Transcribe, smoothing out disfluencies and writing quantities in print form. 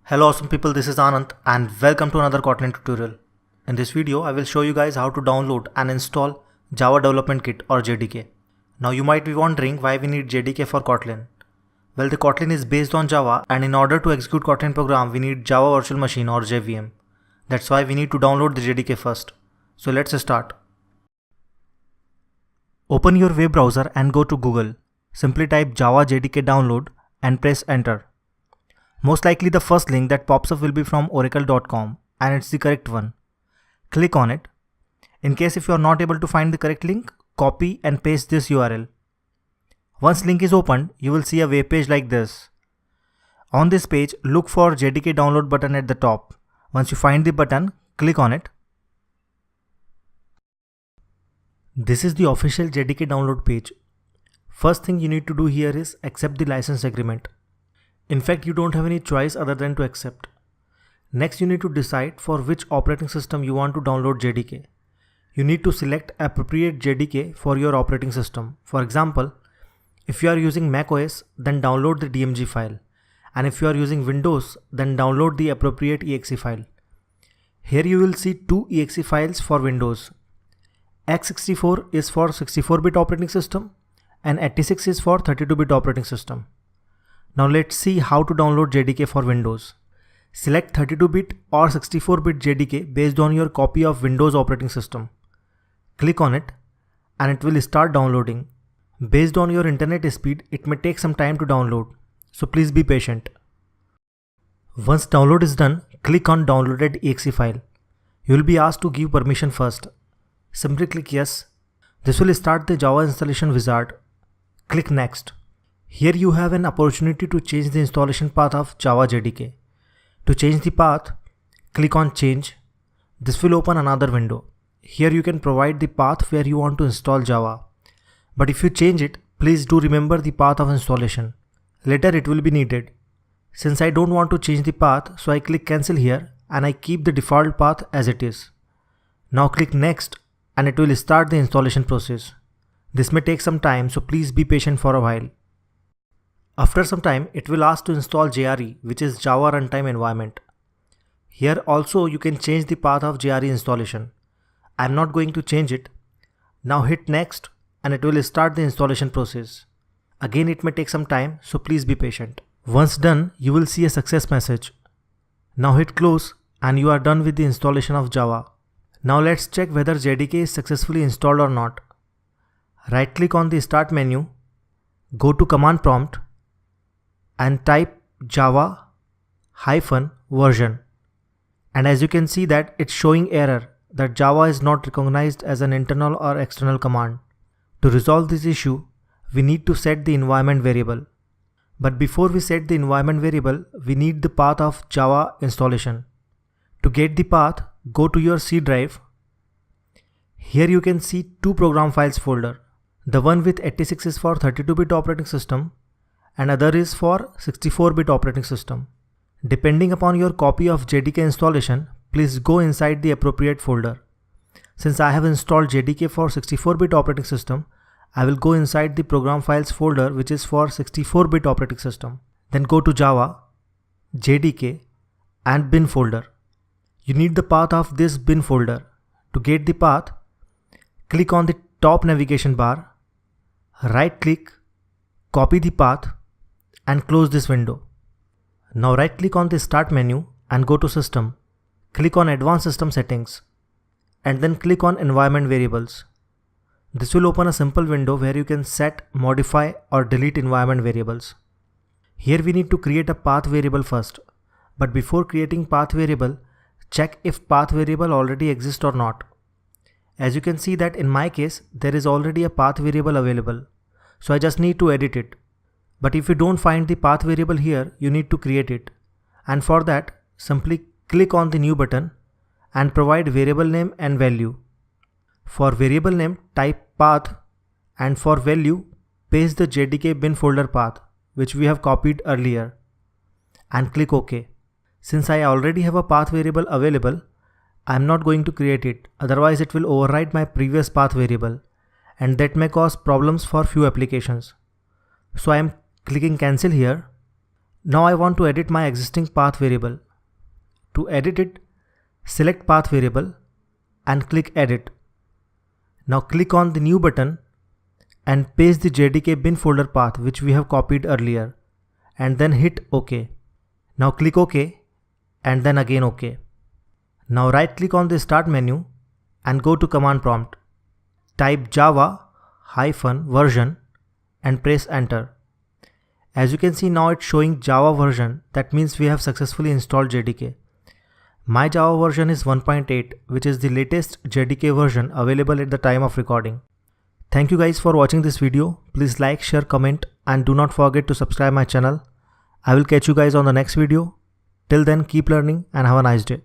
Hello awesome people, this is Anand and welcome to another Kotlin tutorial. In this video, I will show you guys how to download and install Java Development Kit or JDK. Now you might be wondering why we need JDK for Kotlin. Well, the Kotlin is based on Java and in order to execute Kotlin program, we need Java Virtual Machine or JVM. That's why we need to download the JDK first. So let's start. Open your web browser and go to Google. Simply type Java JDK download and press enter. Most likely the first link that pops up will be from oracle.com and it's the correct one. Click on it. In case if you are not able to find the correct link, copy and paste this URL. Once link is opened, you will see a web page like this. On this page, look for JDK download button at the top. Once you find the button, click on it. This is the official JDK download page. First thing you need to do here is accept the license agreement. In fact, you don't have any choice other than to accept. Next, you need to decide for which operating system you want to download JDK. You need to select appropriate JDK for your operating system. For example, if you are using macOS, then download the DMG file. And if you are using Windows, then download the appropriate exe file. Here you will see two exe files for Windows. x64 is for 64-bit operating system and 86 is for 32-bit operating system. Now let's see how to download JDK for Windows. Select 32-bit or 64-bit JDK based on your copy of Windows operating system. Click on it and it will start downloading. Based on your internet speed, it may take some time to download, so please be patient. Once download is done, click on downloaded exe file. You will be asked to give permission first. Simply click yes. This will start the Java installation wizard. Click next. Here you have an opportunity to change the installation path of Java JDK. To change the path, click on change. This will open another window. Here you can provide the path where you want to install Java. But if you change it, please do remember the path of installation. Later it will be needed. Since I don't want to change the path, so I click cancel here and I keep the default path as it is. Now click next and it will start the installation process. This may take some time, so please be patient for a while. After some time, it will ask to install JRE, which is Java Runtime Environment. Here also you can change the path of JRE installation. I am not going to change it. Now hit next and it will start the installation process. Again it may take some time, so please be patient. Once done, you will see a success message. Now hit close and you are done with the installation of Java. Now let's check whether JDK is successfully installed or not. Right click on the start menu, go to command prompt and type Java-version. And as you can see that it's showing error that Java is not recognized as an internal or external command. To resolve this issue, we need to set the environment variable. But before we set the environment variable, we need the path of Java installation. To get the path, go to your C drive. Here you can see two program files folder. The one with 86 is for 32-bit operating system and other is for 64-bit operating system. Depending upon your copy of JDK installation, please go inside the appropriate folder. Since I have installed JDK for 64-bit operating system, I will go inside the program files folder which is for 64-bit operating system. Then go to Java, JDK and bin folder. You need the path of this bin folder. To get the path, click on the top navigation bar, right click, copy the path and close this window. Now right click on the start menu and go to system. Click on advanced system settings and then click on environment variables. This will open a simple window where you can set, modify or delete environment variables. Here we need to create a path variable first. But before creating path variable, check if path variable already exists or not. As you can see that in my case, there is already a path variable available. So I just need to edit it. But if you don't find the path variable here, you need to create it. And for that, simply click on the new button and provide variable name and value. For variable name, type path and for value, paste the JDK bin folder path which we have copied earlier and click OK. Since I already have a path variable available, I am not going to create it, otherwise it will override my previous path variable and that may cause problems for few applications. So I am clicking cancel here Now I want to edit my existing path variable. To edit it, select path variable and click edit. Now click on the new button and paste the JDK bin folder path which we have copied earlier, and then hit OK. Now click OK and then again OK. Now right click on the start menu and go to command prompt. Type java-version and press enter. As you can see, now it's showing Java version. That means we have successfully installed JDK. My Java version is 1.8, which is the latest JDK version available at the time of recording. Thank you guys for watching this video. Please like, share, comment, and do not forget to subscribe my channel. I will catch you guys on the next video. Till then, keep learning and have a nice day.